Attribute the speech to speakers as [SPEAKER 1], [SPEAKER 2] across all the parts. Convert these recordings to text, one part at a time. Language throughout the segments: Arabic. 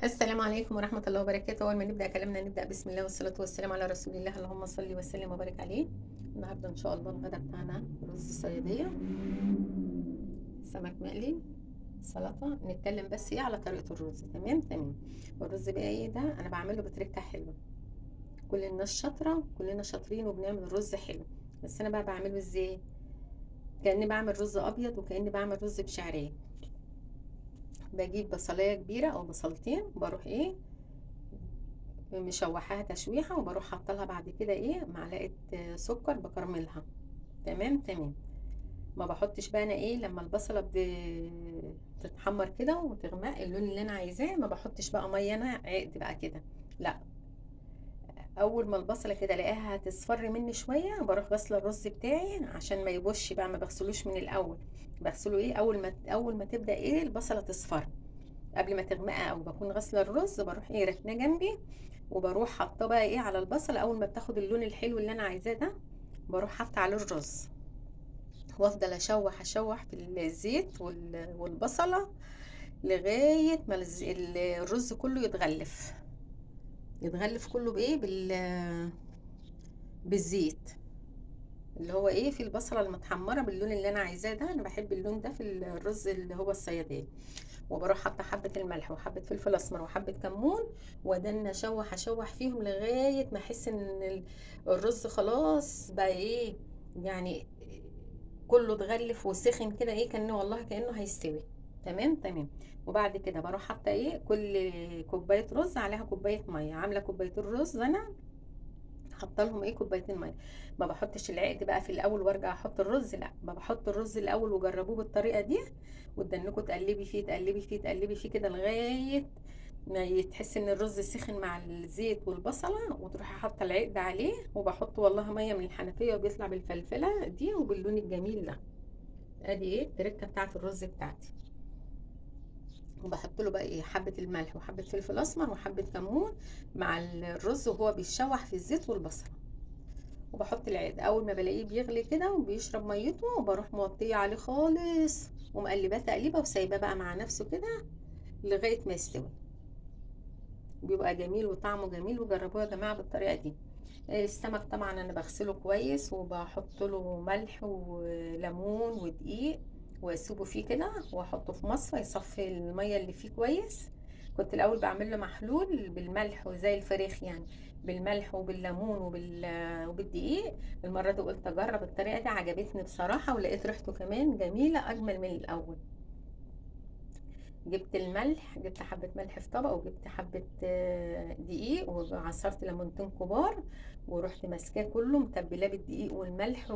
[SPEAKER 1] السلام عليكم ورحمة الله وبركاته. أول ما نبدأ كلامنا نبدأ بسم الله والصلاة والسلام على رسول الله، اللهم صل وسلم وبارك عليه. النهاردة إن شاء الله الغدا بتاعنا رز صيادية، سمك مقلي، سلطة. نتكلم بس على طريقة الرز. تمام تمام. الرز بقى ده أنا بعمله بطريقة حلوة. كل الناس شاطرة، كلنا شاطرين وبنعمل رز حلو، بس أنا بقى بعمله إزاي؟ كأني بعمل رز أبيض وكأني بعمل رز بشعرية. بجيب بصلاية كبيرة أو بصلتين، بروح مشوحاها تشويحه، وبروح حاطه لها بعد كده معلقه سكر بكرملها. تمام تمام. ما بحطش بقى انا لما البصله تتحمر كده وتغمق اللون اللي انا عايزاه، ما بحطش بقى ميه انا عقد بقى كده. لا، اول ما البصله كده الاقيها هتصفر مني شويه بروح غسله الرز بتاعي عشان ما يبوش بقى، ما بغسلوش من الاول. بغسله اول ما تبدا البصله تصفر قبل ما تغمق، او بكون غاسله الرز بروح راكناه جنبي، وبروح حاطاه بقى على البصل. اول ما بتاخد اللون الحلو اللي انا عايزاه ده بروح حاطه عليه الرز، وافضل اشوح في الزيت والبصله لغايه ما الرز كله يتغلف كله بالزيت اللي هو في البصله المتحمره باللون اللي انا عايزاه ده. انا بحب اللون ده في الرز اللي هو الصياديه. وبروح حاطه حبه الملح وحبه فلفل اسمر وحبه كمون، وادن اشوح فيهم لغايه ما احس ان الرز خلاص بقى يعني كله اتغلف وسخن كده، كانه والله كانه هيستوي. تمام تمام. وبعد كده بروح حاطه كل كوبايه رز عليها كوبايه ميه. عامله كوبايتين رز انا حاطه لهم كوبايتين ميه. ما بحطش العقد بقى في الاول وارجع احط الرز، لا، ما بحط الرز الاول وجربوه بالطريقه دي، وتدنكوا تقلبي فيه تقلبي فيه تقلبي فيه كده لغايه ما تحس ان الرز سخن مع الزيت والبصله، وتروحي حاطه العقد عليه. وبحط والله ميه من الحنفيه وبيطلع بالفلفله دي وباللون الجميل ده. ادي التركه بتاعت الرز بتاعتي. وبحط له بقى حبه الملح وحبه فلفل اسمر وحبه كمون مع الرز وهو بيتشوح في الزيت والبصل. وبحط العيد اول ما بلاقيه بيغلي كده وبيشرب ميته، وبروح موطيه عليه خالص ومقلباه تقليبه وسايباه بقى مع نفسه كده لغايه ما يستوي. بيبقى جميل وطعمه جميل، وجربوه يا جماعه بالطريقه دي. السمك طبعا انا بغسله كويس وبحط له ملح وليمون ودقيق، واسيبه فيه كده واحطه في مصفى يصفي الميه اللي فيه كويس. كنت الاول بعمل له محلول بالملح وزي الفراخ يعني، بالملح وبالليمون وبالدقيق. المره دي قلت اجرب الطريقه دي، عجبتني بصراحه، ولقيت ريحته كمان جميله اجمل من الاول. جبت الملح، جبت حبة ملح في طبق، وجبت حبة دقيق، وعصرت ليمونتين كبار، ورحت ماسكاه كله متبلاه بالدقيق والملح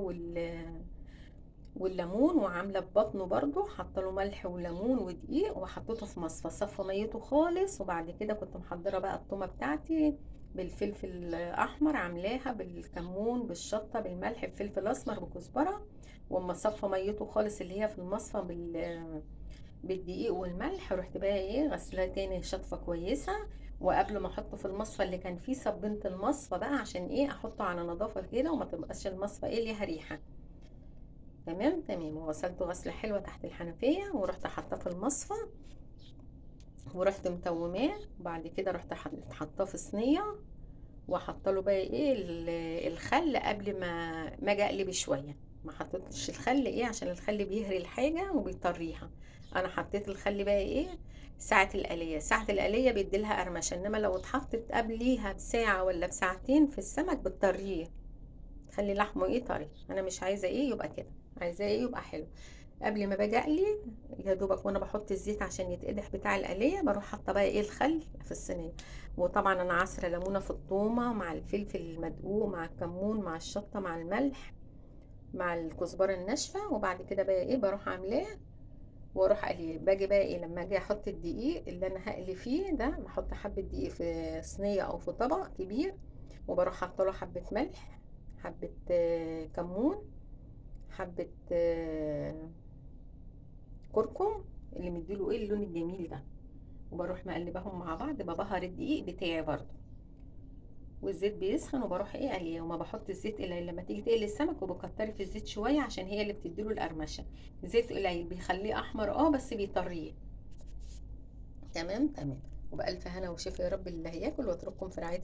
[SPEAKER 1] والليمون، وعامله ببطنه برضو حاطه له ملح وليمون ودقيق، وحطيته في مصفى صفى ميته خالص. وبعد كده كنت محضره بقى التومه بتاعتي بالفلفل الاحمر، عاملاها بالكمون بالشطه بالملح بفلفل اسمر بكزبره. واما صفى ميته خالص اللي هي في المصفى بالدقيق والملح، رحت بقى غسلاه تاني شطفه كويسه. وقبل ما احطه في المصفى اللي كان فيه صبنت المصفى بقى عشان احطه على نظافه كده وما تبقاش المصفى ليها ريحه. تمام تمام. وغسلته غسله حلوه تحت الحنفيه، ورحت حاطاه في المصفى، ورحت متوماه. وبعد كده رحت حطاه في صينيه، وحاطه له بقى الخل قبل ما اجي اقلب شويه. ما حطيتش الخل عشان الخل بيهري الحاجه وبيطريها. انا حطيت الخل بقى ساعه القليه. ساعه القليه بيديلها قرمشه، انما لو اتحطت قبليها بساعه ولا بساعتين في السمك بتطريه، تخلي لحمه طري. انا مش عايزه يبقى كده، عايزاه يبقى حلو. قبل ما باجي اقلي يا دوبك وانا بحط الزيت عشان يتقدح بتاع القليه، بروح حاطه بقى الخل في الصينيه. وطبعا انا عصره ليمونه في الطومه مع الفلفل المدقوق مع الكمون مع الشطه مع الملح مع الكزبره الناشفه. وبعد كده بقى بروح عاملاه واروح اقليه. باجي بقى لما اجي احط الدقيق اللي انا هقلي فيه ده، بحط حبه دقيق في صينيه او في طبق كبير، وبروح حاطه له حبه ملح، حبه كمون، حبه كركم اللي مديله اللون الجميل ده. وبروح مقلباهم مع بعض، ببهر الدقيق بتاعي برضو، والزيت بيسخن وبروح قليه. وما بحط الزيت الا لما تيجي تقلي السمك، وبكتري في الزيت شويه عشان هي اللي بتديله القرمشه. زيت قليل بيخليه احمر بس بيطريه. تمام تمام. وبألف هنا وشفا يا رب للي هياكل، واترككم في رعاية